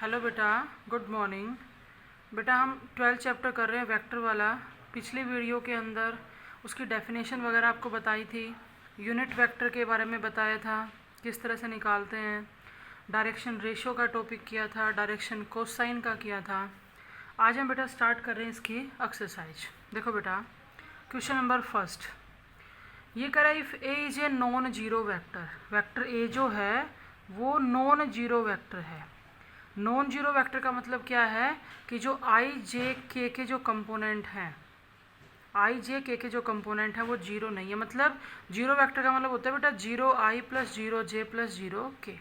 Hello बेटा, good morning. बेटा हम 12th चैप्टर कर रहे हैं वेक्टर वाला। पिछली वीडियो के अंदर उसकी डेफिनेशन वगैरह आपको बताई थी, यूनिट वेक्टर के बारे में बताया था, किस तरह से निकालते हैं, डायरेक्शन रेशियो का टॉपिक किया था, डायरेक्शन कोसाइन का किया था। आज हम बेटा स्टार्ट कर रहे हैं इसकी एक्सरसाइज। देखो बेटा, क्वेश्चन नंबर फर्स्ट ये कह रहा है if A is a non zero vector. Vector ए जो है वो नॉन जीरो वेक्टर है। नॉन जीरो वेक्टर का मतलब क्या है कि जो आई जे के जो कंपोनेंट हैं, आई जे के जो कंपोनेंट हैं वो जीरो नहीं है। मतलब जीरो वेक्टर का मतलब होता है बेटा जीरो आई प्लस जीरो जे प्लस जीरो के।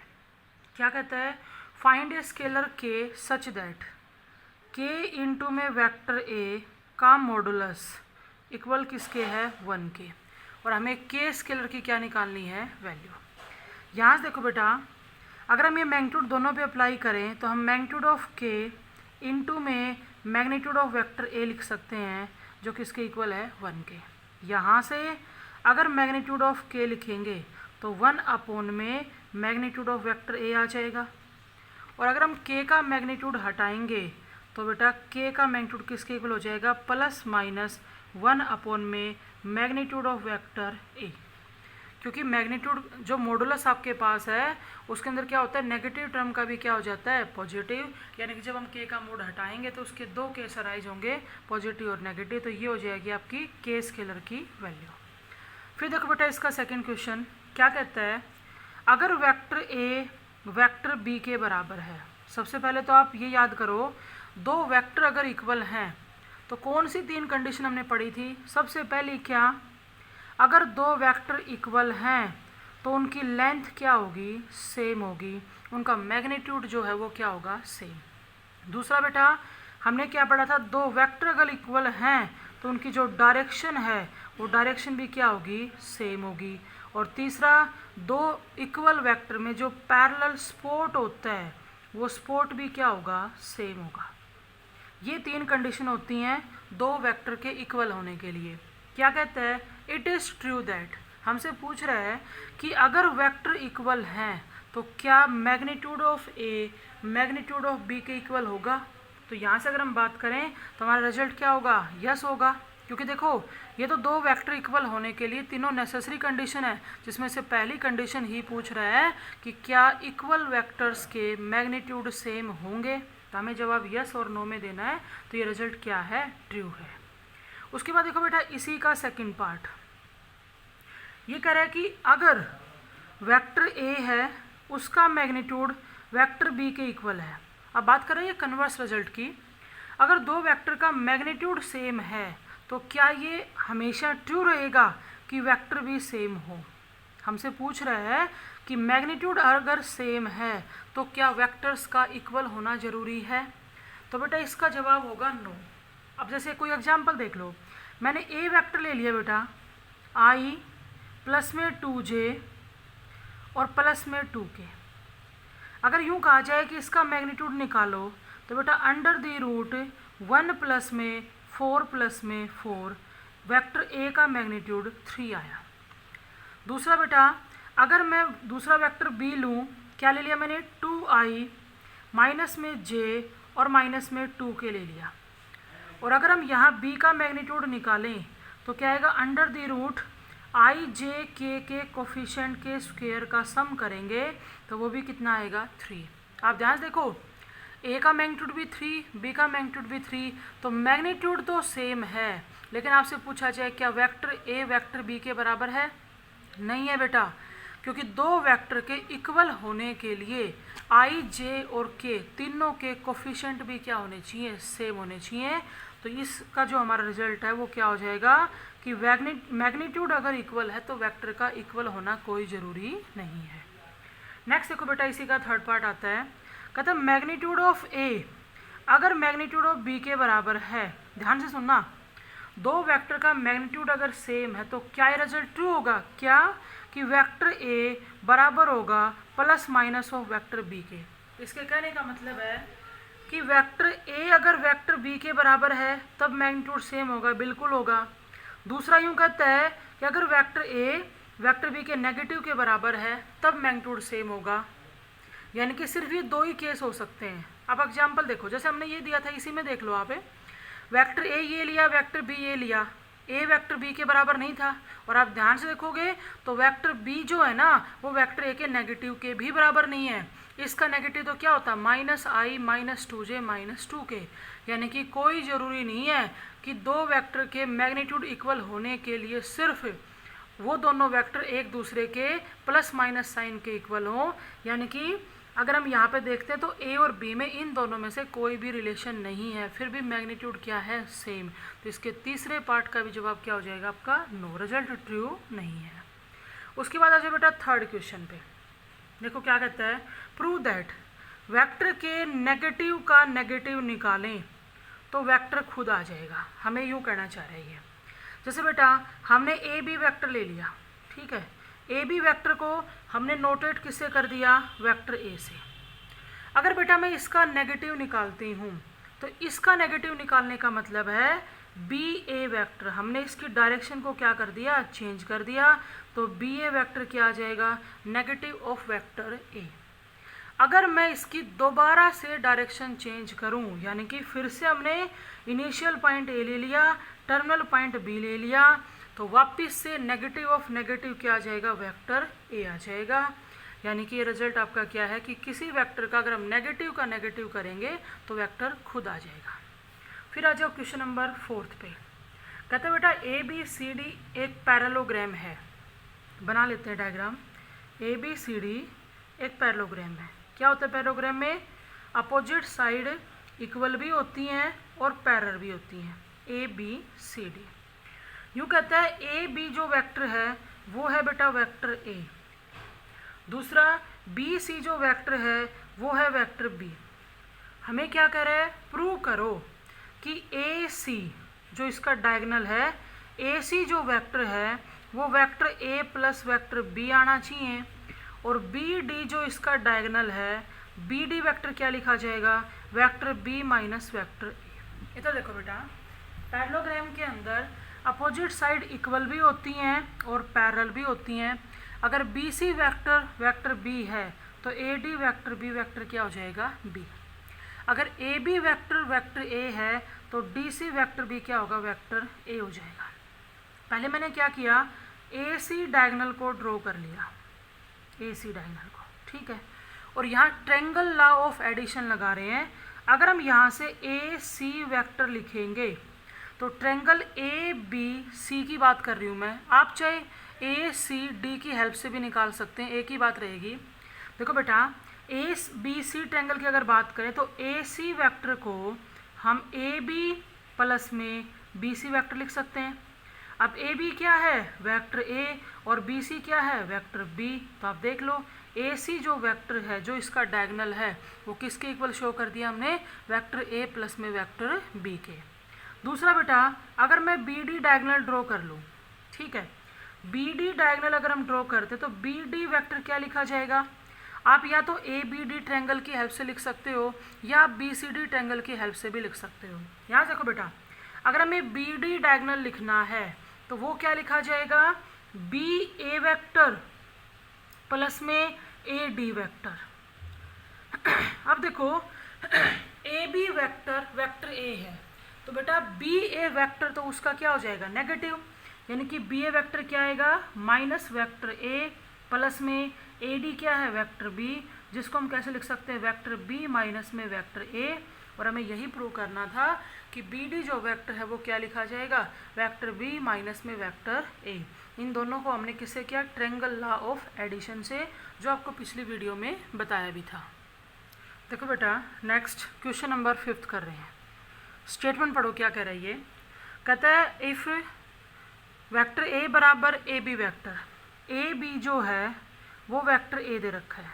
क्या कहता है, फाइंड ए स्केलर के सच दैट के इंटू में वेक्टर ए का मॉडुलस इक्वल किसके है, 1 के। और हमें के स्केलर की क्या निकालनी है, वैल्यू। यहाँ से देखो बेटा, अगर हम ये मैग्नीट्यूड दोनों पे अप्लाई करें तो हम मैग्नीट्यूड ऑफ के इंटू में मैग्नीट्यूड ऑफ वेक्टर ए लिख सकते हैं, जो किसके इक्वल है, 1 के। यहाँ से अगर मैग्नीट्यूड ऑफ के लिखेंगे तो 1 अपॉन में मैग्नीट्यूड ऑफ वेक्टर ए आ जाएगा। और अगर हम के का मैग्नीट्यूड हटाएंगे तो बेटा के का मैग्नीट्यूड किसके इक्वल हो जाएगा, प्लस माइनस 1 अपॉन में मैग्नीट्यूड ऑफ वेक्टर ए। क्योंकि मैग्नीट्यूड जो मॉडुलस आपके पास है उसके अंदर क्या होता है, नेगेटिव टर्म का भी क्या हो जाता है, पॉजिटिव। यानी कि जब हम के का मोड हटाएंगे तो उसके दो केस अराइज होंगे, पॉजिटिव और नेगेटिव। तो ये हो जाएगी आपकी के स्केलर की वैल्यू। फिर देखो बेटा इसका सेकंड क्वेश्चन क्या कहता है, अगर वेक्टर ए वेक्टर बी के बराबर है। सबसे पहले तो आप ये याद करो, दो वेक्टर अगर इक्वल हैं तो कौन सी 3 कंडीशन हमने पढ़ी थी। सबसे पहली क्या, अगर दो वेक्टर इक्वल हैं तो उनकी लेंथ क्या होगी, सेम होगी, उनका मैग्नीट्यूड जो है वो क्या होगा, सेम। दूसरा बेटा हमने क्या पढ़ा था, दो वेक्टर अगर इक्वल हैं तो उनकी जो डायरेक्शन है वो डायरेक्शन भी क्या होगी, सेम होगी। और तीसरा, दो इक्वल वेक्टर में जो पैरेलल स्पॉट होता है वो स्पॉट भी क्या होगा, सेम होगा। ये 3 कंडीशन होती हैं दो वेक्टर के इक्वल होने के लिए। क्या कहता है, इट इज़ ट्रू दैट, हमसे पूछ रहा है कि अगर वेक्टर इक्वल हैं तो क्या magnitude of A magnitude of B के इक्वल होगा। तो यहाँ से अगर हम बात करें तो हमारा रिजल्ट क्या होगा, यस होगा। क्योंकि देखो ये तो दो वेक्टर इक्वल होने के लिए तीनों नेसेसरी कंडीशन है, जिसमें से पहली कंडीशन ही पूछ रहा है कि क्या इक्वल वेक्टर्स के मैग्नीट्यूड सेम होंगे। तो हमें जवाब यस और नो में देना है। तो ये रिजल्ट क्या है, ट्रू है। उसके बाद देखो बेटा इसी का सेकंड पार्ट ये कह रहा है कि अगर वेक्टर ए है उसका मैग्नीट्यूड वेक्टर बी के इक्वल है। अब बात कर रहे हैं कन्वर्स रिजल्ट की, अगर दो वेक्टर का मैग्नीट्यूड सेम है तो क्या ये हमेशा ट्रू रहेगा कि वेक्टर भी सेम हो। हमसे पूछ रहा है कि मैग्नीट्यूड अगर सेम है तो क्या वेक्टर्स का इक्वल होना ज़रूरी है। तो बेटा इसका जवाब होगा नो। अब जैसे कोई एग्जाम्पल देख लो, मैंने ए वेक्टर ले लिया बेटा, आई प्लस में 2j और प्लस में 2k। अगर यूँ कहा जाए कि इसका मैग्नीट्यूड निकालो तो बेटा अंडर द रूट 1 प्लस में 4 प्लस में 4 वेक्टर ए का मैग्नीट्यूड 3 आया। दूसरा बेटा अगर मैं दूसरा वेक्टर बी लूँ, क्या ले लिया मैंने, 2i माइनस में j और माइनस में 2k ले लिया। और अगर हम यहाँ b का मैग्नीट्यूड निकालें तो क्या आएगा, अंडर द रूट आई जे के कोफिशिएंट के स्क्वायर का सम करेंगे तो वो भी कितना आएगा, 3। आप ध्यान से देखो, a का मैग्नीट्यूड भी 3, b का मैग्नीट्यूड भी 3, तो मैग्नीट्यूड तो सेम है। लेकिन आपसे पूछा जाए क्या वेक्टर a वेक्टर b के बराबर है, नहीं है बेटा। क्योंकि दो वेक्टर के इक्वल होने के लिए आई जे और के तीनों के कोफिशिएंट भी क्या होने चाहिए, सेम होने चाहिए। तो इसका जो हमारा रिजल्ट है वो क्या हो जाएगा कि मैग्नीट्यूड अगर इक्वल है तो वेक्टर का इक्वल होना कोई ज़रूरी नहीं है। नेक्स्ट देखो बेटा इसी का थर्ड पार्ट आता है, कहता है मैग्नीट्यूड ऑफ ए अगर मैग्नीट्यूड ऑफ बी के बराबर है। ध्यान से सुनना, दो वेक्टर का मैग्नीट्यूड अगर सेम है तो क्या ये रिजल्ट ट्रू होगा, क्या कि वेक्टर ए बराबर होगा plus minus of vector B के। इसके कहने का मतलब है कि वेक्टर ए अगर वेक्टर बी के बराबर है तब मैग्नीट्यूड सेम होगा, बिल्कुल होगा। दूसरा यूँ कहता है कि अगर वेक्टर ए वेक्टर बी के नेगेटिव के बराबर है तब मैग्नीट्यूड सेम होगा। यानी कि सिर्फ ये 2 ही केस हो सकते हैं। अब एग्जाम्पल देखो, जैसे हमने ये दिया था, इसी में देख लो आप, वेक्टर ए ये लिया, वेक्टर बी ये लिया, ए वेक्टर बी के बराबर नहीं था, और आप ध्यान से देखोगे तो वेक्टर बी जो है ना वो वेक्टर ए के नेगेटिव के भी बराबर नहीं है। इसका नेगेटिव तो क्या होता है, -i - 2j - 2k, यानी कि कोई ज़रूरी नहीं है कि 2 वेक्टर के मैग्नीट्यूड इक्वल होने के लिए सिर्फ वो दोनों वेक्टर एक दूसरे के प्लस माइनस साइन के इक्वल हों। यानी कि अगर हम यहाँ पे देखते हैं तो ए और बी में इन दोनों में से कोई भी रिलेशन नहीं है, फिर भी मैग्नीट्यूड क्या है, सेम। तो इसके तीसरे पार्ट का भी जवाब क्या हो जाएगा आपका, नो, रिजल्ट ट्रू नहीं है। उसके बाद आ जाए बेटा थर्ड क्वेश्चन पे। देखो क्या कहता है, प्रूव दैट वेक्टर के नेगेटिव का नेगेटिव निकालें तो वेक्टर खुद आ जाएगा। हमें यूँ कहना चाह रही है, जैसे बेटा हमने ए बी वेक्टर ले लिया, ठीक है, ए बी वेक्टर को हमने नोटेट किससे कर दिया, वेक्टर ए से। अगर बेटा मैं इसका नेगेटिव निकालती हूँ तो इसका नेगेटिव निकालने का मतलब है बी ए वेक्टर, हमने इसकी डायरेक्शन को क्या कर दिया, चेंज कर दिया, तो बी ए वेक्टर क्या आ जाएगा, नेगेटिव ऑफ वेक्टर ए। अगर मैं इसकी दोबारा से डायरेक्शन चेंज करूं, यानी कि फिर से हमने इनिशियल पॉइंट ए ले लिया, टर्मिनल पॉइंट बी ले लिया, तो वापस से नेगेटिव ऑफ नेगेटिव क्या आ जाएगा, वेक्टर ए आ जाएगा। यानी कि ये रिजल्ट आपका क्या है कि किसी वेक्टर का अगर हम नेगेटिव का नेगेटिव करेंगे तो वेक्टर खुद आ जाएगा। फिर आ जाओ क्वेश्चन नंबर 4 पे। कहते हैं बेटा ए बी सी डी एक पैरेललोग्राम है, बना लेते हैं diagram. A B C D एक पैरेललोग्राम है। क्या होता है पैरेललोग्राम में, अपोजिट साइड इक्वल भी होती हैं और पैरेलल भी होती हैं, ए बी सी डी। यूँ कहता है ए बी जो वेक्टर है वो है बेटा वेक्टर ए, दूसरा बी सी जो वेक्टर है वो है वेक्टर बी। हमें क्या कह रहा है, प्रूव करो कि ए सी जो इसका डायगोनल है, ए सी जो वेक्टर है वो vector A plus vector B आना चाहिए, और बी डी जो इसका डायगोनल है, बी डी वेक्टर क्या लिखा जाएगा, vector B minus vector A. इधर देखो बेटा, पैरेललोग्राम के अंदर अपोजिट साइड इक्वल भी होती हैं और पैरेलल भी होती हैं। अगर B C vector vector B है तो A D vector B vector क्या हो जाएगा, बी। अगर A B vector vector A है तो डी सी वेक्टर बी क्या होगा, वेक्टर ए हो जाएगा। पहले मैंने क्या किया, ए सी डायगोनल को ड्रॉ कर लिया, ए सी डायगोनल को, ठीक है, और यहाँ ट्रायंगल लॉ ऑफ एडिशन लगा रहे हैं। अगर हम यहाँ से ए सी वेक्टर लिखेंगे तो ट्रायंगल ए बी सी की बात कर रही हूँ मैं, आप चाहे ए सी डी की हेल्प से भी निकाल सकते हैं, एक ही बात रहेगी। देखो बेटा ए बी सी ट्रायंगल की अगर बात करें तो ए सी वेक्टर को हम ए बी प्लस में बी सी वेक्टर लिख सकते हैं। अब ए बी क्या है, वेक्टर ए, और बी सी क्या है, वेक्टर बी। तो आप देख लो ए सी जो वेक्टर है जो इसका डायगोनल है वो किसके इक्वल शो कर दिया हमने, वेक्टर ए प्लस में वेक्टर बी के। दूसरा बेटा अगर मैं बी डी डायगोनल ड्रॉ कर लूँ, ठीक है, बी डी डायगोनल अगर हम ड्रॉ करते तो बी डी वेक्टर क्या लिखा जाएगा, आप या तो ए बी डी ट्रायंगल की हेल्प से लिख सकते हो या आप बी सी डी ट्रायंगल की हेल्प से भी लिख सकते हो। यहाँ देखो बेटा, अगर हमें बी डी डायगोनल लिखना है तो वो क्या लिखा जाएगा, बी ए वेक्टर प्लस में ए डी वेक्टर। अब देखो A B vector vector A है तो बेटा बी ए वेक्टर तो उसका क्या हो जाएगा, नेगेटिव, यानी कि बी ए वेक्टर क्या आएगा, माइनस वेक्टर ए प्लस में ए डी क्या है, वेक्टर बी, जिसको हम कैसे लिख सकते हैं, वेक्टर बी माइनस में वेक्टर ए। और हमें यही प्रूव करना था कि बी डी जो वेक्टर है वो क्या लिखा जाएगा, वेक्टर बी माइनस में वेक्टर ए। इन दोनों को हमने किससे किया, ट्रायंगल लॉ ऑफ एडिशन से, जो आपको पिछली वीडियो में बताया भी था। देखो बेटा नेक्स्ट क्वेश्चन नंबर 5 कर रहे हैं। स्टेटमेंट पढ़ो क्या कह रही है, कहता है इफ़ वेक्टर ए बराबर A B vector, A B जो है वो वेक्टर ए दे रखा है,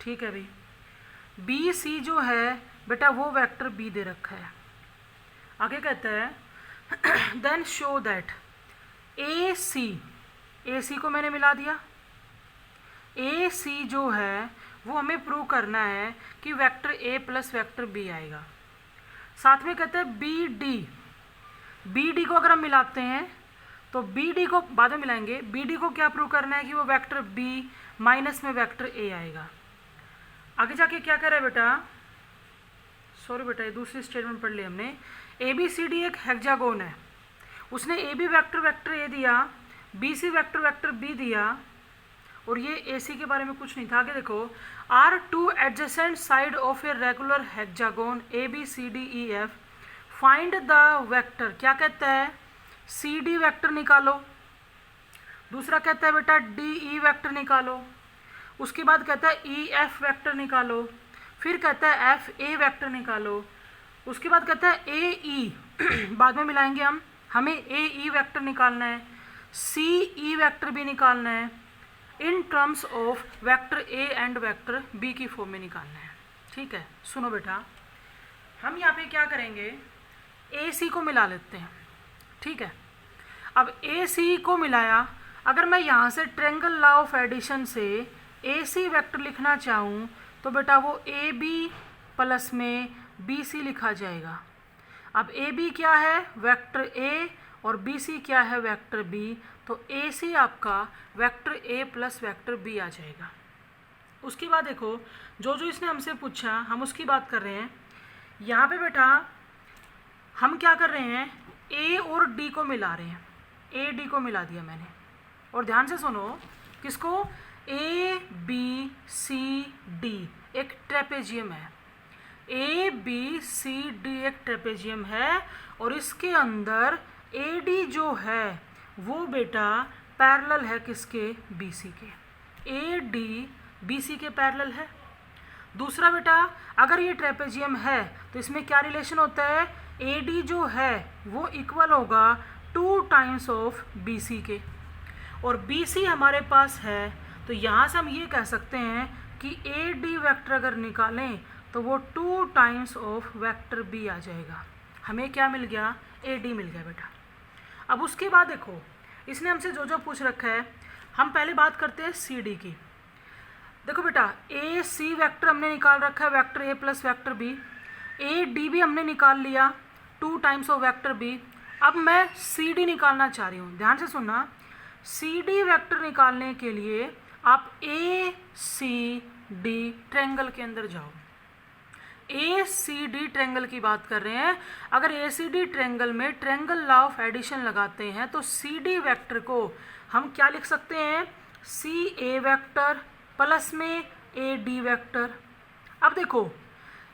ठीक है भाई, बी सी जो है बेटा वो वेक्टर बी दे रखा है। आगे कहता है देन शो दैट ए सी को मैंने मिला दिया, ए सी जो है वो हमें प्रूव करना है कि vector A plus vector B आएगा। साथ में कहते हैं बी डी को अगर हम मिलाते हैं तो बी डी को बाद में मिलाएंगे, बी डी को क्या प्रूव करना है कि वो वेक्टर बी माइनस में वेक्टर ए आएगा। आगे जाके क्या करे बेटा, सॉरी बेटा ये दूसरी स्टेटमेंट पढ़ ली हमने। ए बी सी डी एक हेक्सागोन है, उसने A B vector vector A दिया, B C vector vector B दिया, और ये ए सी के बारे में कुछ नहीं था। आगे देखो, are two adjacent side of a regular hexagon A B C D E F, find the vector, क्या कहता है, सी डी वेक्टर निकालो। दूसरा कहता है बेटा डी ई वेक्टर निकालो। उसके बाद कहता है ई एफ वेक्टर निकालो। फिर कहता है एफ ए वेक्टर निकालो। उसके बाद कहता है ए ई बाद में मिलाएंगे हम, हमें ए ई वेक्टर निकालना है, सी ई वेक्टर भी निकालना है, in terms of vector A and vector B की फॉर्म में निकालना है। ठीक है, सुनो बेटा, हम यहाँ पे क्या करेंगे, ए सी को मिला लेते हैं। ठीक है, अब ए सी को मिलाया, अगर मैं यहाँ से ट्रेंगल लॉ ऑफ एडिशन से ए सी वेक्टर लिखना चाहूँ तो बेटा वो ए बी प्लस में बी सी लिखा जाएगा। अब ए बी क्या है, वेक्टर ए, और बी सी क्या है, वेक्टर बी, तो ए सी आपका vector A plus vector B आ जाएगा। उसके बाद देखो, जो जो इसने हमसे पूछा हम उसकी बात कर रहे हैं। यहाँ पे बेटा हम क्या कर रहे हैं, ए और डी को मिला रहे हैं, ए डी को मिला दिया मैंने। और ध्यान से सुनो, किसको, ए बी सी डी एक ट्रेपेजियम है, ए बी सी डी एक ट्रेपेजियम है, और इसके अंदर ए डी जो है वो बेटा पैरेलल है किसके, बी सी के, ए डी बी सी के पैरेलल है। दूसरा बेटा, अगर ये ट्रेपेजियम है तो इसमें क्या रिलेशन होता है, ए डी जो है वो इक्वल होगा 2 टाइम्स ऑफ बी सी के, और बी सी हमारे पास है, तो यहाँ से हम ये कह सकते हैं कि ए डी वेक्टर अगर निकालें तो वो 2 टाइम्स ऑफ वेक्टर बी आ जाएगा। हमें क्या मिल गया, ए डी मिल गया बेटा। अब उसके बाद देखो, इसने हमसे जो जो पूछ रखा है, हम पहले बात करते हैं सी डी की। देखो बेटा, ए सी वेक्टर हमने निकाल रखा है, vector A plus vector B, A D भी हमने निकाल लिया 2 टाइम्स ऑफ वेक्टर बी। अब मैं सी डी निकालना चाह रही हूँ, ध्यान से सुनना। सी डी वेक्टर निकालने के लिए आप ए सी डी ट्रायंगल के अंदर जाओ। ए सी डी ट्रायंगल की बात कर रहे हैं। अगर ए सी डी ट्रायंगल में ट्रायंगल लॉ ऑफ एडिशन लगाते हैं तो सी डी वेक्टर को हम क्या लिख सकते हैं, सी ए वेक्टर प्लस में ए डी वेक्टर। अब देखो,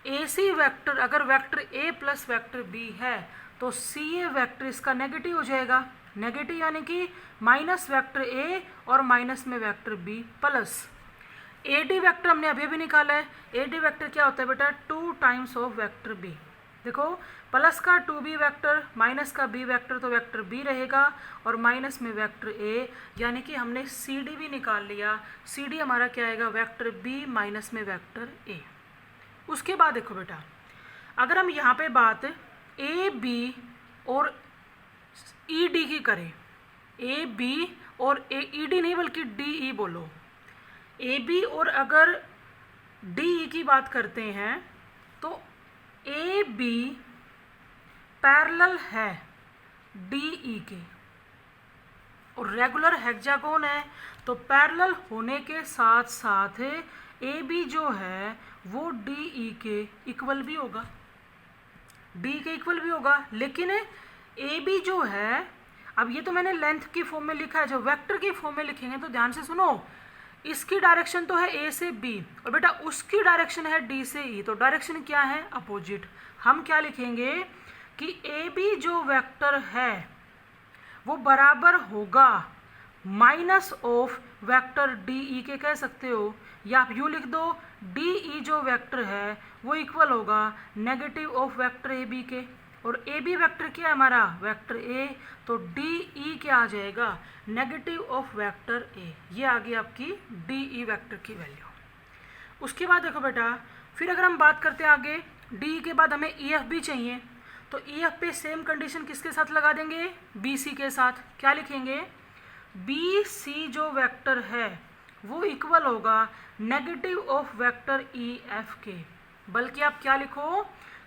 ए सी वेक्टर अगर vector A plus vector B है तो सी ए वेक्टर इसका नेगेटिव हो जाएगा, नेगेटिव यानी कि माइनस वेक्टर ए और माइनस में vector B plus A D vector हमने अभी भी निकाला है। ए डी वेक्टर क्या होता है बेटा, 2 टाइम्स ऑफ वेक्टर बी। देखो, प्लस का 2b वेक्टर माइनस का b वेक्टर, तो वेक्टर b रहेगा, और माइनस में वेक्टर a, यानी कि हमने सी डी भी निकाल लिया। सी डी हमारा क्या आएगा, वेक्टर b माइनस में वेक्टर a। उसके बाद देखो बेटा, अगर हम यहाँ पे बात ए बी और ई डी की करें, ए बी और ई डी नहीं बल्कि डी ई बोलो, ए बी और अगर डी ई की बात करते हैं तो ए बी पैरेलल है डी ई के, और रेगुलर हेक्सागोन है तो पैरेलल होने के साथ साथ ए बी जो है वो डी ई के इक्वल भी होगा, डी के इक्वल भी होगा। लेकिन ए बी जो है, अब ये तो मैंने लेंथ की फॉर्म में लिखा है, जब वेक्टर की फॉर्म में लिखेंगे तो ध्यान से सुनो, इसकी डायरेक्शन तो है ए से बी और बेटा उसकी डायरेक्शन है डी से ई, तो डायरेक्शन क्या है, अपोजिट। हम क्या लिखेंगे कि ए बी जो वेक्टर है वो बराबर होगा minus of vector D E के, कह सकते हो, या आप यूँ लिख दो डी ई जो वेक्टर है वो इक्वल होगा negative of vector A B के, और ए बी वेक्टर क्या है हमारा, वेक्टर ए, तो डी ई क्या आ जाएगा, नेगेटिव ऑफ वेक्टर ए। ये आ गई आपकी डी ई वेक्टर की वैल्यू। उसके बाद देखो बेटा, फिर अगर हम बात करते हैं आगे, डी के बाद हमें ई एफ भी चाहिए, तो ई एफ पे सेम कंडीशन किसके साथ लगा देंगे, बी सी के साथ। क्या लिखेंगे, बी सी जो वेक्टर है वो इक्वल होगा negative of vector E F के, बल्कि आप क्या लिखो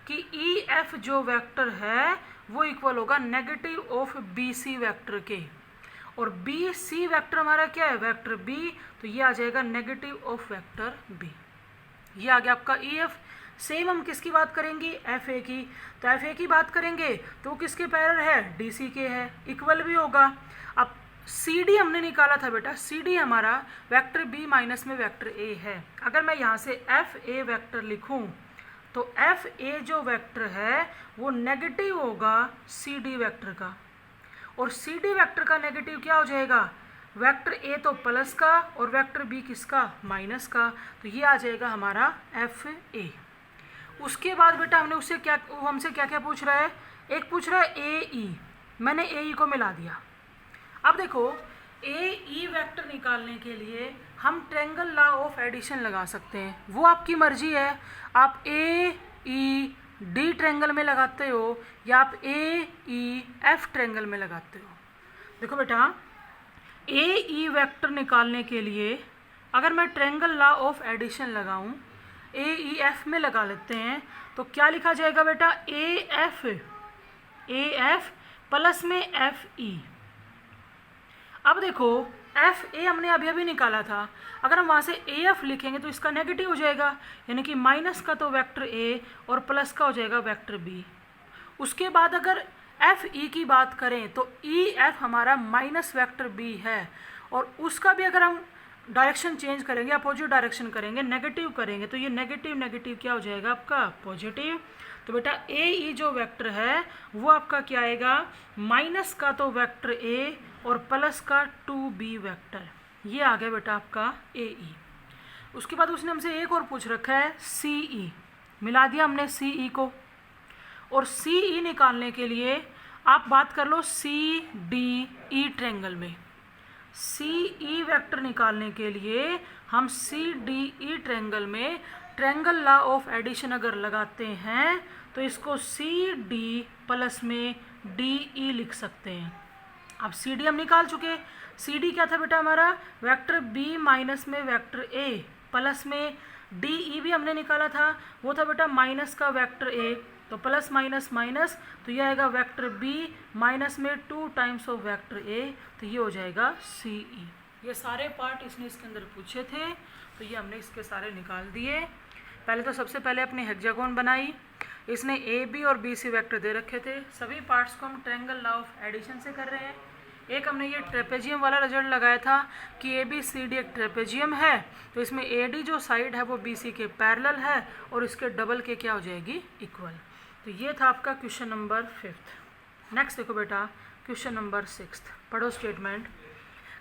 कि ई एफ जो वेक्टर है वो इक्वल होगा negative of B C vector के, और बी सी वेक्टर हमारा क्या है, वेक्टर बी, तो ये आ जाएगा नेगेटिव ऑफ वेक्टर बी। ये आ गया आपका ई एफ। सेम हम किसकी बात करेंगे, एफ ए की। तो एफ ए की बात करेंगे तो किसके पैरेलल है, डी सी के है, इक्वल भी होगा। अब सी डी हमने निकाला था बेटा, सी डी हमारा वेक्टर बी माइनस में वेक्टर ए है। अगर मैं यहाँ से एफ ए वेक्टर लिखूँ तो एफ ए जो वेक्टर है वो नेगेटिव होगा सी डी वेक्टर का, और सी डी वेक्टर का नेगेटिव क्या हो जाएगा, वेक्टर ए तो प्लस का और वेक्टर बी किसका, माइनस का। तो ये आ जाएगा हमारा एफ ए। उसके बाद बेटा हमने उससे क्या, वो हमसे क्या क्या पूछ रहा है, एक पूछ रहा है ए ई, मैंने ए ई को मिला दिया। अब देखो ए ई वेक्टर निकालने के लिए हम ट्रायंगल लॉ ऑफ एडिशन लगा सकते हैं, वो आपकी मर्जी है। आप ए ई डी ट्रायंगल में लगाते हो या आप ए ई एफ ट्रायंगल में लगाते हो। देखो बेटा ए ई वेक्टर निकालने के लिए अगर मैं ट्रायंगल लॉ ऑफ एडिशन लगाऊं, ए ई एफ में लगा लेते हैं, तो क्या लिखा जाएगा बेटा, ए एफ प्लस में एफ ई। अब देखो एफ ए हमने अभी अभी निकाला था, अगर हम वहाँ से ए एफ लिखेंगे तो इसका नेगेटिव हो जाएगा, यानी कि माइनस का तो वेक्टर ए और प्लस का हो जाएगा वेक्टर बी। उसके बाद अगर एफ ई की बात करें तो ई एफ हमारा माइनस वेक्टर बी है, और उसका भी अगर हम डायरेक्शन चेंज करेंगे, अपोजिट डायरेक्शन करेंगे, नेगेटिव करेंगे, तो ये नेगेटिव नेगेटिव क्या हो जाएगा आपका, पॉजिटिव। तो बेटा ए ई जो वेक्टर है वो आपका क्या आएगा, माइनस का तो वेक्टर ए और प्लस का 2b वेक्टर। ये आ गया बेटा आपका ए ई। उसके बाद उसने हमसे एक और पूछ रखा है सी ई, मिला दिया हमने सी ई को। और सी ई निकालने के लिए आप बात कर लो सी डी ई ट्रायंगल में। सी ई वेक्टर निकालने के लिए हम सी डी ई ट्रायंगल में ट्रायंगल लॉ ऑफ एडिशन अगर लगाते हैं तो इसको सी डी प्लस में डी ई लिख सकते हैं। अब सी डी हम निकाल चुके, सी डी क्या था बेटा हमारा, वेक्टर बी माइनस में वेक्टर ए, प्लस में डी ई भी हमने निकाला था, वो था बेटा माइनस का वेक्टर ए, तो प्लस माइनस माइनस, तो ये आएगा वेक्टर बी माइनस में 2 टाइम्स ऑफ वेक्टर ए, तो ये हो जाएगा सी ई। ये सारे पार्ट इसने इसके अंदर पूछे थे, तो ये हमने इसके सारे निकाल दिए। पहले तो सबसे पहले अपनी हेक्सागोन बनाई, इसने ए बी और बी सी वेक्टर दे रखे थे, सभी पार्ट्स को हम ट्रायंगल लॉ ऑफ एडिशन से कर रहे हैं। एक हमने ये ट्रेपेजियम वाला रिजल्ट लगाया था कि ए बी सी डी एक ट्रेपेजियम है, तो इसमें ए डी जो साइड है वो बी सी के पैरेलल है और इसके डबल के क्या हो जाएगी, इक्वल। तो ये था आपका क्वेश्चन नंबर 5। नेक्स्ट देखो बेटा क्वेश्चन नंबर 6, पढ़ो स्टेटमेंट।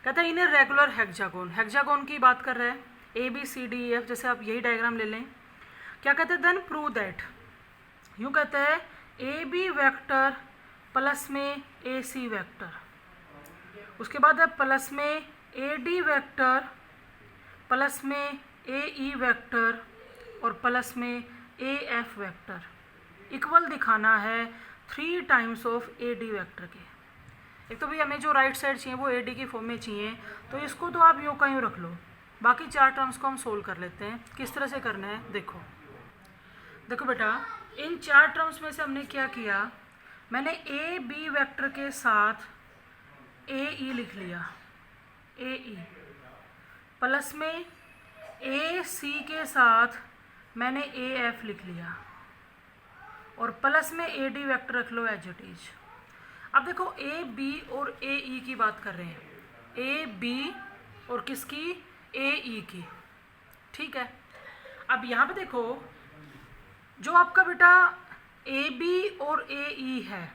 कहता है in a regular hexagon, hexagon की बात कर रहे हैं, A B C D F, जैसे आप यही डायग्राम ले लें। क्या कहते हैं, देन प्रूव दैट, यूँ कहते हैं ए बी वेक्टर प्लस में ए सी वेक्टर, उसके बाद है प्लस में ए डी वेक्टर प्लस में ए ई वेक्टर और प्लस में ए एफ वेक्टर इक्वल दिखाना है 3 times of A D vector के। एक तो भाई हमें जो राइट साइड चाहिए वो ए डी की फॉर्म में चाहिए, तो इसको तो आप यूँ का यूँ रख लो, बाकी 4 टर्म्स को हम सोल्व कर लेते हैं। किस तरह से करना है देखो, देखो बेटा इन 4 टर्म्स में से हमने क्या किया, मैंने ए बी वेक्टर के साथ ए ई लिख लिया, ए ई, प्लस में ए सी के साथ मैंने ए एफ लिख लिया, और प्लस में ए डी वेक्टर रख लो एज इट इज। अब देखो ए बी और ए ई की बात कर रहे हैं, ए बी और किसकी, ए ई की, ठीक है। अब यहाँ पे देखो जो आपका बेटा ए बी और ए ई है,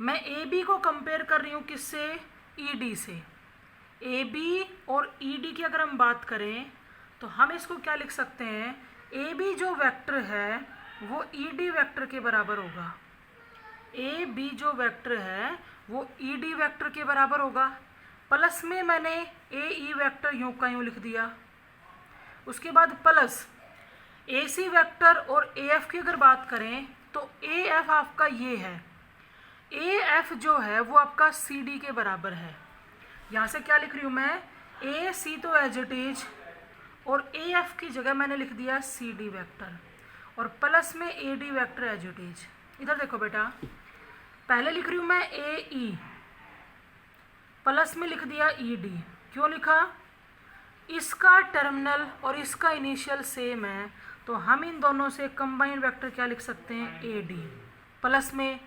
मैं ए बी को कंपेयर कर रही हूँ किससे, ई डी से। ए बी और ई डी की अगर हम बात करें तो हम इसको क्या लिख सकते हैं, ए बी जो वेक्टर है वो ई डी वेक्टर के बराबर होगा, ए बी जो वेक्टर है वो ई डी वेक्टर के बराबर होगा, प्लस में मैंने ए ई वेक्टर यूँ का यूँ लिख दिया। उसके बाद प्लस ए सी वेक्टर और ए एफ की अगर बात करें तो ए एफ आपका ये है, ए एफ जो है वो आपका सी डी के बराबर है। यहाँ से क्या लिख रही हूँ मैं, ए सी तो एज इट इज, और ए एफ की जगह मैंने लिख दिया सी डी वेक्टर, और प्लस में A D vector as it is. इधर देखो बेटा, पहले लिख रही हूँ मैं ए ई, प्लस में लिख दिया ई डी। क्यों लिखा, इसका टर्मिनल और इसका इनिशियल सेम है, तो हम इन दोनों से कंबाइंड वेक्टर क्या लिख सकते हैं, ए डी। प्लस में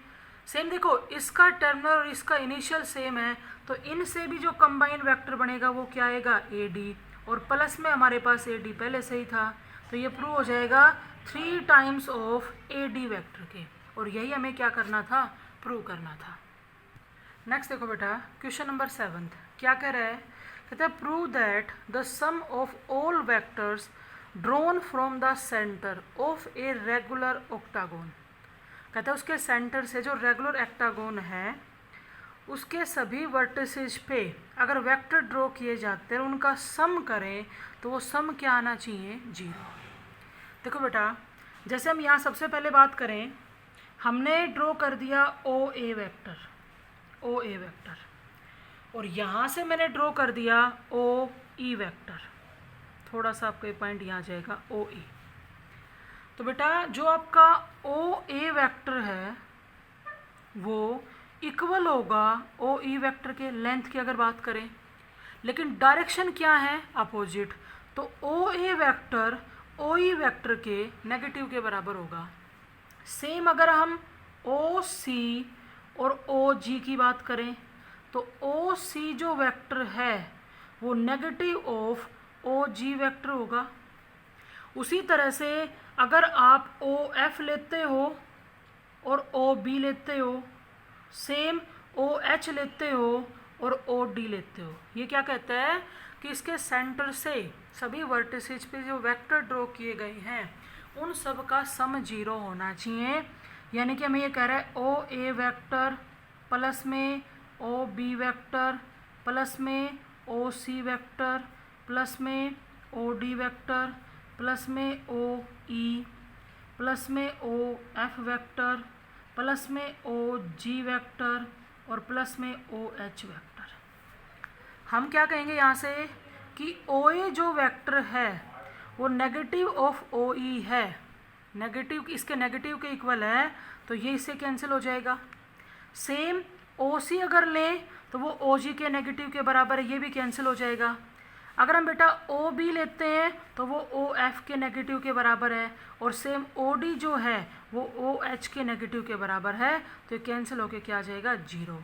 सेम देखो इसका टर्मिनल और इसका इनिशियल सेम है, तो इनसे भी जो कंबाइंड वेक्टर बनेगा वो क्या आएगा, ए डी। और प्लस में हमारे पास ए डी पहले से ही था, तो ये प्रूव हो जाएगा 3 times of A D vector के। और यही हमें क्या करना था, प्रूव करना था। नेक्स्ट देखो बेटा क्वेश्चन नंबर 7 क्या कह रहा है, कहते हैं prove that the sum of all vectors drawn from the centre of a regular octagon. कहते हैं उसके सेंटर से जो रेगुलर ऑक्टागोन है उसके सभी वर्टिसेस पे अगर वेक्टर ड्रॉ किए जाते हैं उनका सम करें तो वो सम क्या आना चाहिए, 0। देखो बेटा जैसे हम यहाँ सबसे पहले बात करें, हमने ड्रॉ कर दिया ओ ए वेक्टर और यहाँ से मैंने ड्रॉ कर दिया ओ ई वेक्टर। थोड़ा सा आपका पॉइंट यहाँ जाएगा ओ ई। तो बेटा जो आपका ओ ए वेक्टर है वो इक्वल होगा ओ ई वेक्टर के लेंथ की अगर बात करें, लेकिन डायरेक्शन क्या है, अपोजिट। तो ओ ए वेक्टर ओ ई वेक्टर के नेगेटिव के बराबर होगा। सेम अगर हम ओ सी और ओ जी की बात करें तो ओ सी जो वेक्टर है वो negative of O G vector होगा। उसी तरह से अगर आप ओ एफ लेते हो और ओ बी लेते हो, सेम ओ एच लेते हो और ओ डी लेते हो, ये क्या कहता है कि इसके सेंटर से सभी वर्टिसेस पे जो वेक्टर ड्रॉ किए गए हैं उन सब का सम 0 होना चाहिए। यानी कि हमें ये कह रहा है ओ ए वेक्टर प्लस में ओ बी वेक्टर प्लस में ओ सी वेक्टर प्लस में ओ डी वेक्टर प्लस में ओ ई प्लस में ओ एफ वेक्टर प्लस में ओ जी वेक्टर और प्लस में ओ एच वेक्टर। हम क्या कहेंगे यहाँ से कि ओ ए जो वेक्टर है वो नेगेटिव ऑफ ओ ई है, नेगेटिव इसके नेगेटिव के इक्वल है, तो ये इससे कैंसिल हो जाएगा। सेम ओ सी अगर लें तो वो ओ जी के नेगेटिव के बराबर है, ये भी कैंसिल हो जाएगा। अगर हम बेटा ओ बी लेते हैं तो वो ओ एफ के नेगेटिव के बराबर है, और सेम ओ डी जो है वो ओ एच के नेगेटिव के बराबर है, तो ये कैंसिल होके क्या आ जाएगा, 0।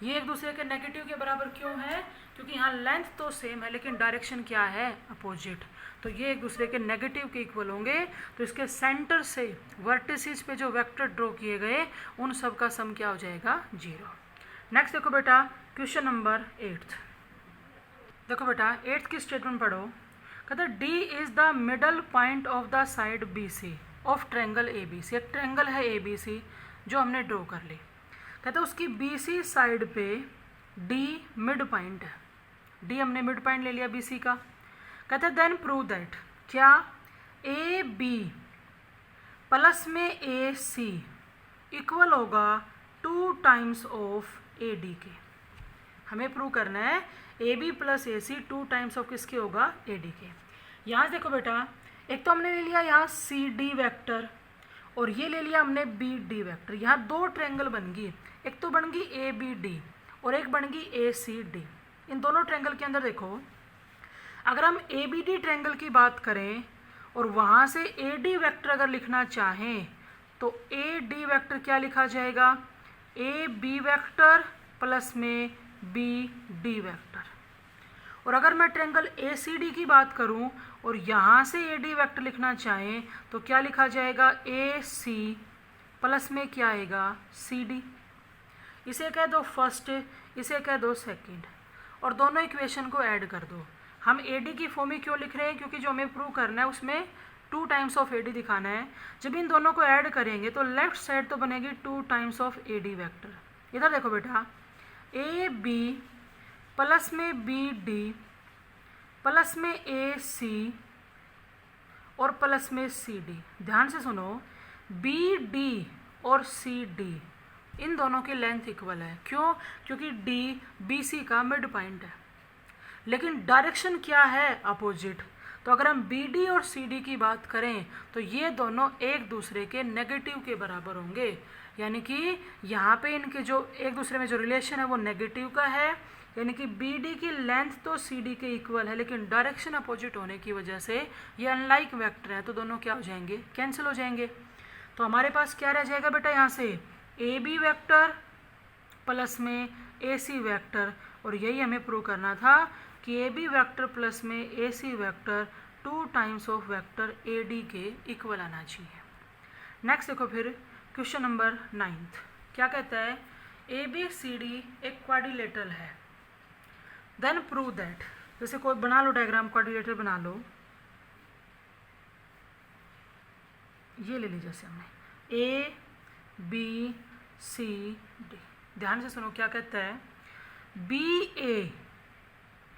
ये एक दूसरे के नेगेटिव के बराबर क्यों है, क्योंकि यहाँ लेंथ तो सेम है लेकिन डायरेक्शन क्या है, अपोजिट। तो ये एक दूसरे के नेगेटिव के इक्वल होंगे, तो इसके सेंटर से वर्टिसेस पे जो वेक्टर ड्रॉ किए गए उन सब का सम क्या हो जाएगा, 0। नेक्स्ट देखो बेटा क्वेश्चन नंबर 8। देखो बेटा 8th की स्टेटमेंट पढ़ो। कहते हैं D is the middle point of the side B C of triangle A B C. एक ट्रायंगल है ए बी सी जो हमने ड्रॉ कर ली। कहते हैं उसकी बी सी साइड पे डी मिड पॉइंट है, डी हमने मिड पॉइंट ले लिया बी सी का। कहते हैं देन प्रूव दैट क्या ए बी प्लस में ए सी इक्वल होगा 2 टाइम्स ऑफ ए डी के। हमें प्रूव करना है A B plus A C 2 times of किसके होगा, ए डी के। यहाँ देखो बेटा एक तो हमने ले लिया यहाँ सी डी वैक्टर और ये ले लिया हमने बी डी वैक्टर। यहाँ 2 ट्रायंगल बन गई, एक तो बन गई ए बी डी और एक बन गई ए सी डी। इन दोनों ट्रायंगल के अंदर देखो अगर हम ए बी डी ट्रायंगल की बात करें और वहाँ से ए डी वैक्टर अगर लिखना चाहें तो ए डी वैक्टर क्या लिखा जाएगा, ए बी वैक्टर प्लस में बी डी वेक्टर। और अगर मैं ट्रायंगल ए सी डी की बात करूं और यहाँ से ए डी वेक्टर लिखना चाहें तो क्या लिखा जाएगा, ए सी प्लस में क्या आएगा, सी डी। इसे कह दो फर्स्ट, इसे कह दो सेकंड और दोनों इक्वेशन को ऐड कर दो। हम ए डी की फॉर्म में क्यों लिख रहे हैं, क्योंकि जो हमें प्रूव करना है उसमें 2 टाइम्स ऑफ ए डी दिखाना है। जब इन दोनों को ऐड करेंगे तो लेफ्ट साइड तो बनेगी 2 times of A D vector. इधर देखो बेटा ए बी प्लस में बी डी प्लस में ए सी और प्लस में सी डी। ध्यान से सुनो, बी डी और सी डी इन दोनों की लेंथ इक्वल है। क्यों, क्योंकि डी बी सी का मिड पॉइंट है, लेकिन डायरेक्शन क्या है, अपोजिट। तो अगर हम बी डी और सी डी की बात करें तो ये दोनों एक दूसरे के नेगेटिव के बराबर होंगे। यानी कि यहाँ पे इनके जो एक दूसरे में जो रिलेशन है वो नेगेटिव का है, यानी कि BD की लेंथ तो CD के इक्वल है, लेकिन डायरेक्शन अपोजिट होने की वजह से ये अनलाइक वेक्टर है, तो दोनों क्या हो जाएंगे, कैंसिल हो जाएंगे। तो हमारे पास क्या रह जाएगा बेटा यहाँ से, AB वेक्टर प्लस में AC वेक्टर, और यही हमें प्रूव करना था कि AB वेक्टर प्लस में AC vector 2 times of vector AD के इक्वल आना चाहिए। नेक्स्ट देखो फिर क्वेश्चन नंबर 9th क्या कहता है, ABCD एक क्वाड्रिलेटरल है, देन प्रूव दैट, जैसे कोई बना लो डायग्राम, क्वाड्रिलेटरल बना लो, ये ले लीजिए जैसे हमने ABCD, ध्यान से सुनो क्या कहता है,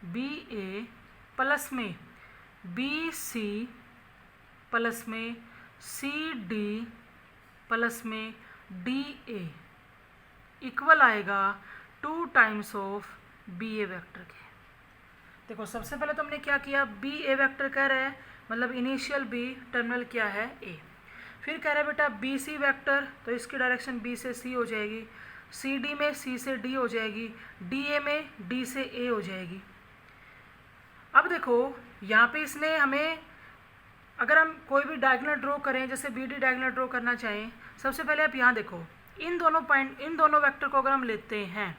BA प्लस में BC प्लस में CD प्लस में DA इक्वल आएगा 2 टाइम्स ऑफ BA वेक्टर के। देखो सबसे पहले तो हमने क्या किया, BA वेक्टर कह रहा है, मतलब इनिशियल B, टर्मिनल क्या है A। फिर कह रहा है बेटा BC वेक्टर, तो इसकी डायरेक्शन B से C हो जाएगी, CD में C से D हो जाएगी, DA में D से A हो जाएगी। अब देखो यहाँ पे इसने हमें, अगर हम कोई भी डायगोनल ड्रॉ करें, जैसे BD डायगोनल ड्रॉ करना चाहें, सबसे पहले आप यहाँ देखो, इन दोनों वेक्टर को अगर हम लेते हैं,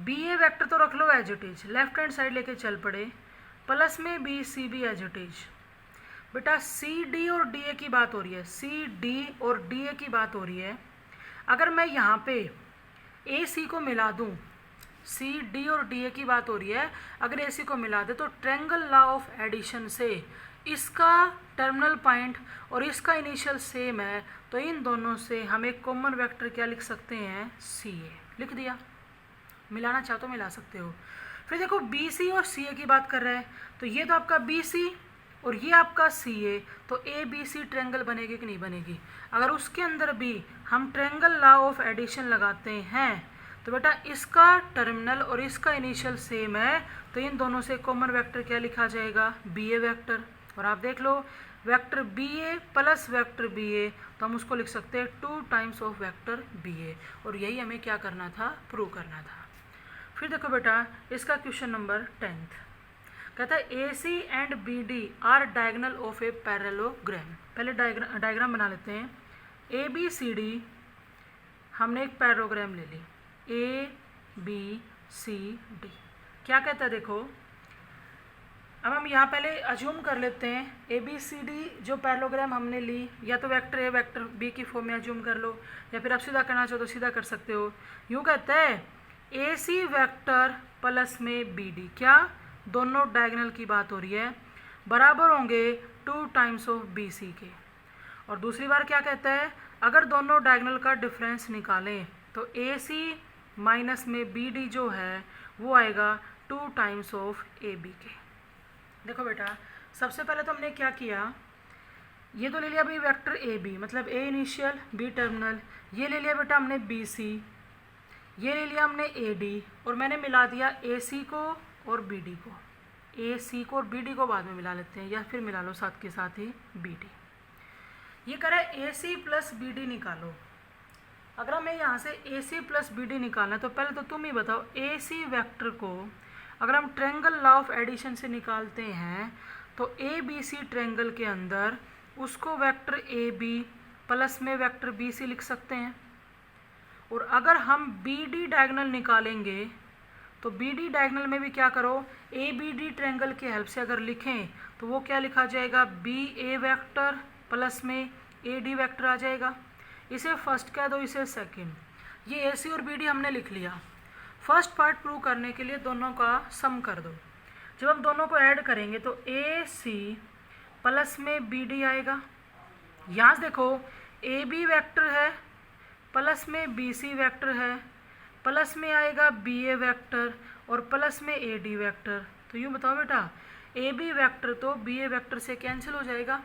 BA वेक्टर तो रख लो as it is, left hand side लेके चल पड़े, प्लस में BC भी एज इट इज। बेटा CD और DA की बात हो रही है, CD और DA की बात हो रही है। अगर मैं यहाँ पे AC को मिला दूँ, CD और DA की बात हो रही है, अगर AC को मिला दे तो ट्रायंगल लॉ ऑफ एडिशन से इसका टर्मिनल पॉइंट और इसका इनिशियल सेम है, तो इन दोनों से हम एक कॉमन वेक्टर क्या लिख सकते हैं, CA लिख दिया। मिलाना चाहो तो मिला सकते हो। फिर देखो BC और CA की बात कर रहे हैं, तो ये तो आपका BC और ये आपका CA, तो ABC ट्रायंगल बनेगी कि नहीं बनेगी। अगर उसके अंदर भी हम ट्रायंगल लॉ ऑफ एडिशन लगाते हैं, तो बेटा इसका टर्मिनल और इसका इनिशियल सेम है, तो इन दोनों से कॉमन वेक्टर क्या लिखा जाएगा, BA वेक्टर। और आप देख लो vector BA plus vector BA, तो हम उसको लिख सकते हैं 2 टाइम्स ऑफ वेक्टर BA, और यही हमें क्या करना था, प्रूव करना था। फिर देखो बेटा इसका क्वेश्चन नंबर 10th कहता है AC and BD are diagonal of a parallelogram. पहले डायग्राम बना लेते हैं। ABCD हमने एक पैरेललोग्राम ले ली, ABCD क्या कहता है देखो, अब हम यहाँ पहले अज्यूम कर लेते हैं ABCD जो पैरेललोग्राम हमने ली, या तो वेक्टर A वेक्टर B की फॉर्म में अज्यूम कर लो, या फिर आप सीधा करना चाहो तो सीधा कर सकते हो। यूँ कहता है AC वेक्टर प्लस में BD, क्या दोनों डायगोनल की बात हो रही है, बराबर होंगे 2 टाइम्स ऑफ BC के। और दूसरी बार क्या कहता है, अगर दोनों डायगोनल का डिफरेंस निकालें तो AC माइनस में BD जो है वो आएगा 2 टाइम्स ऑफ AB के। देखो बेटा सबसे पहले तो हमने क्या किया, ये तो ले लिया अभी वेक्टर AB, मतलब A इनिशियल B टर्मिनल, ये ले लिया बेटा हमने BC, ये ले लिया हमने AD, और मैंने मिला दिया AC को और BD को। AC को और BD को बाद में मिला लेते हैं, या फिर मिला लो साथ के साथ ही BD। ये कह रहा है AC प्लस BD निकालो। अगर हमें यहाँ से AC प्लस BD निकालना है, तो पहले तो तुम ही बताओ AC वेक्टर को अगर हम ट्रायंगल लॉ ऑफ एडिशन से निकालते हैं, तो ABC ट्रायंगल के अंदर उसको वेक्टर AB प्लस में वेक्टर BC लिख सकते हैं। और अगर हम BD डायगोनल निकालेंगे, तो BD डायगोनल में भी क्या करो, ABD ट्रायंगल की हेल्प से अगर लिखें तो वो क्या लिखा जाएगा, BA वेक्टर प्लस में AD वेक्टर आ जाएगा। इसे फर्स्ट कह दो, इसे सेकंड। ये AC और BD हमने लिख लिया। फर्स्ट पार्ट प्रूव करने के लिए दोनों का सम कर दो। जब हम दोनों को ऐड करेंगे तो AC प्लस में BD आएगा। यहाँ से देखो AB वेक्टर है प्लस में BC वेक्टर है, प्लस में आएगा BA वेक्टर और प्लस में AD वेक्टर। तो यूँ बताओ बेटा AB वेक्टर तो BA वेक्टर से कैंसिल हो जाएगा,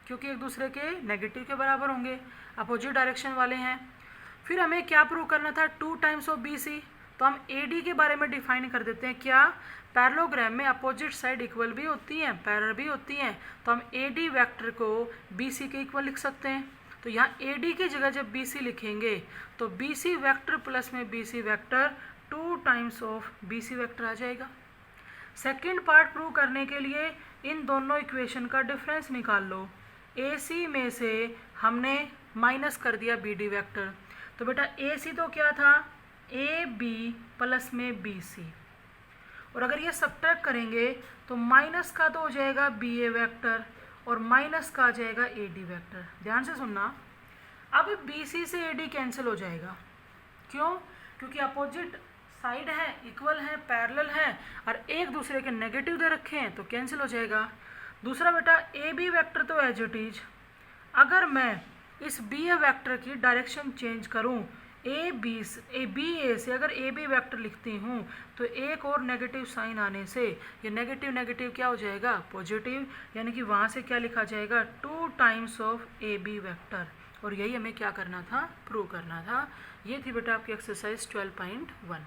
क्योंकि एक दूसरे के नेगेटिव के बराबर होंगे, अपोजिट डायरेक्शन वाले हैं। फिर हमें क्या प्रूव करना था, 2 टाइम्स ऑफ BC, तो हम AD के बारे में डिफाइन कर देते हैं। क्या पैरेललोग्राम में अपोजिट साइड इक्वल भी होती हैं, पैरेलल भी होती हैं, तो हम AD वेक्टर को BC के इक्वल लिख सकते हैं। तो यहाँ AD की जगह जब BC लिखेंगे तो BC वेक्टर प्लस में BC vector 2 2 times of BC vector आ जाएगा। सेकेंड पार्ट प्रूव करने के लिए इन दोनों इक्वेशन का डिफरेंस निकाल लो। AC में से हमने माइनस कर दिया BD वेक्टर, तो बेटा AC तो क्या था, AB प्लस में BC, और अगर ये सब्ट्रैक्ट करेंगे तो माइनस का तो हो जाएगा BA वेक्टर और माइनस का आ जाएगा AD वेक्टर। ध्यान से सुनना, अब BC से AD कैंसिल हो जाएगा। क्यों? क्योंकि अपोजिट साइड है, इक्वल है, पैरेलल है, और एक दूसरे के नेगेटिव दे रखे हैं तो कैंसिल हो जाएगा। दूसरा बेटा AB वेक्टर तो एज इट इज, अगर मैं इस BA वेक्टर की डायरेक्शन चेंज करूं, BA से अगर AB वेक्टर लिखती हूं तो एक और नेगेटिव साइन आने से ये नेगेटिव नेगेटिव क्या हो जाएगा, पॉजिटिव, यानी कि वहाँ से क्या लिखा जाएगा, 2 टाइम्स ऑफ AB वेक्टर। और यही हमें क्या करना था, प्रूव करना था। ये थी बेटा आपकी एक्सरसाइज 12.1।